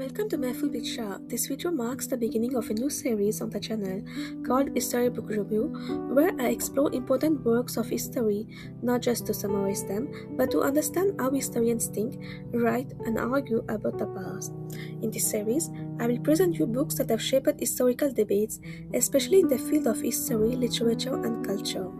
Welcome to Mehfil with Shah. This video marks the beginning of a new series on the channel called History Book Review, where I explore important works of history not just to summarize them, but to understand how historians think, write, and argue about the past. In this series, I will present you books that have shaped historical debates, especially in the field of history, literature, and culture.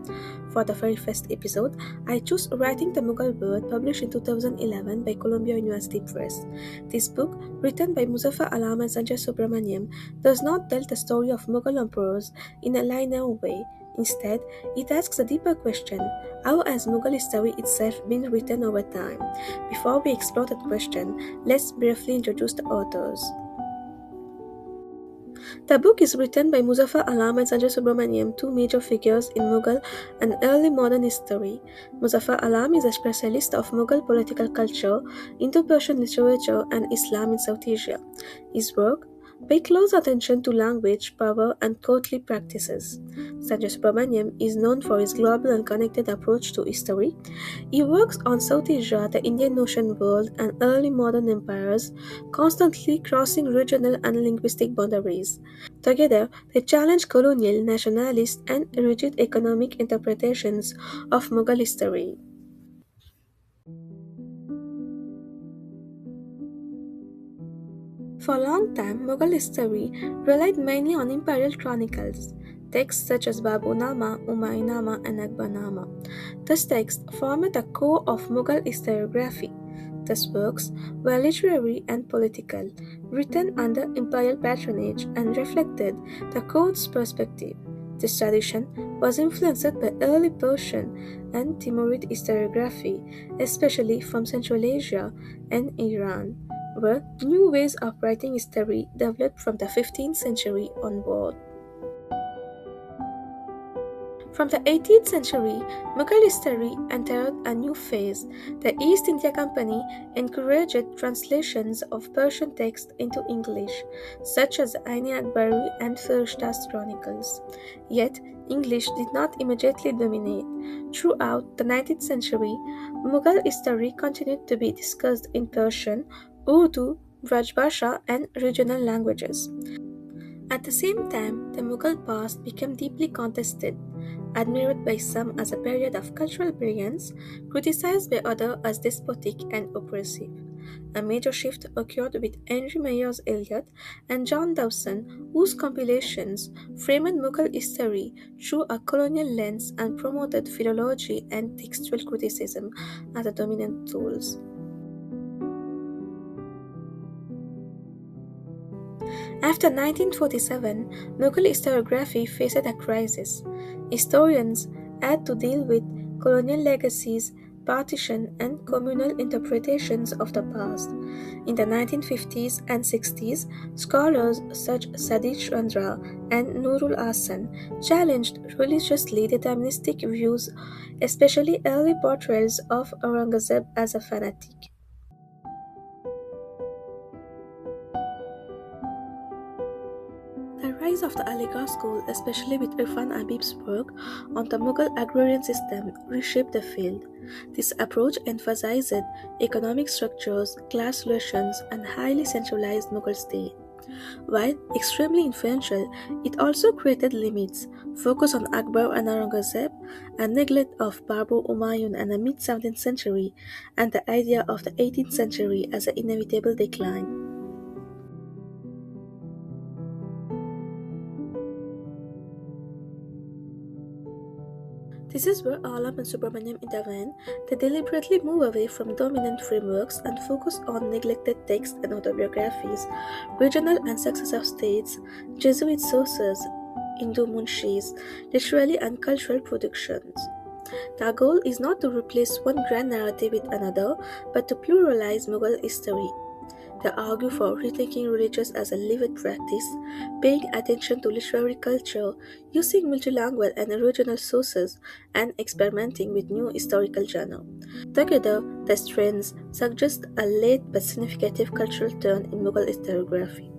For the very first episode, I chose Writing the Mughal World, published in 2011 by Columbia University Press. This book, written by Muzaffar and Sanjay S.Subrahmanyam, does not tell the story of Mughal emperors in a linear way. Instead, it asks a deeper question: how has Mughal history itself been written over time? Before we explore that question, let's briefly introduce the authors. The book is written by Muzaffar and Sanjay S.Subrahmanyam, two major figures in Mughal and early modern history. Muzaffar is a specialist of Mughal political culture, Indo-Persian literature, and Islam in South Asia. His work paid close attention to language, power, and courtly practices. Sanjay S.Subrahmanyam is known for his global and connected approach to history. He works on South Asia, the Indian Ocean world, and early modern empires, constantly crossing regional and linguistic boundaries. Together, they challenge colonial, nationalist, and rigid economic interpretations of Mughal history. For a long time, Mughal history relied mainly on imperial chronicles, texts such as Babur-Nama, Humayun-Nama, and Akbar-Nama. These texts formed the core of Mughal historiography. These works were literary and political, written under imperial patronage, and reflected the court's perspective. This tradition was influenced by early Persian and Timurid historiography, especially from Central Asia and Iran, where new ways of writing history developed from the 15th century onward. From the 18th century, Mughal history entered a new phase. The East India Company encouraged translations of Persian texts into English, such as Ain-i-Akbari and Firishta's chronicles. Yet, English did not immediately dominate. Throughout the 19th century, Mughal history continued to be discussed in Persian, Urdu, Rajbhasha, and regional languages. At the same time, the Mughal past became deeply contested, admired by some as a period of cultural brilliance, criticized by others as despotic and oppressive. A major shift occurred with Henry Mayer's Eliot and John Dawson, whose compilations framed Mughal history through a colonial lens and promoted philology and textual criticism as the dominant tools. After 1947, Mughal historiography faced a crisis. Historians had to deal with colonial legacies, partition, and communal interpretations of the past. In the 1950s and 60s, scholars such as Sadiq Chandra and Nurul Hasan challenged religiously deterministic views, especially early portrayals of Aurangzeb as a fanatic. The rise of the Aligarh school, especially with Irfan Habib's work on the Mughal agrarian system, reshaped the field. This approach emphasized economic structures, class relations, and highly centralized Mughal state. While extremely influential, it also created limits, focus on Akbar and Aurangzeb, a neglect of Babur, Humayun and the mid-17th century, and the idea of the 18th century as an inevitable decline. This is where M.Alam and S.Subrahmanyam intervene. They deliberately move away from dominant frameworks and focus on neglected texts and autobiographies, regional and successive states, Jesuit sources, Hindu munshis, literary and cultural productions. The goal is not to replace one grand narrative with another, but to pluralize Mughal history. They argue for rethinking religious as a lived practice, paying attention to literary culture, using multilingual and original sources, and experimenting with new historical genres. Together, these trends suggest a late but significant cultural turn in Mughal historiography.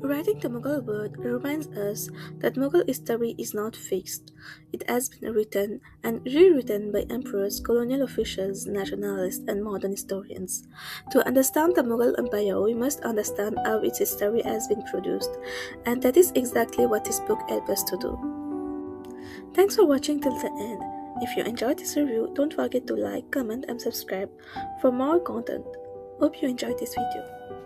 Writing the Mughal World reminds us that Mughal history is not fixed. It has been written and rewritten by emperors, colonial officials, nationalists, and modern historians. To understand the Mughal Empire, we must understand how its history has been produced, and that is exactly what this book helps us to do. Thanks for watching till the end. If you enjoyed this review, don't forget to like, comment, and subscribe for more content. Hope you enjoyed this video.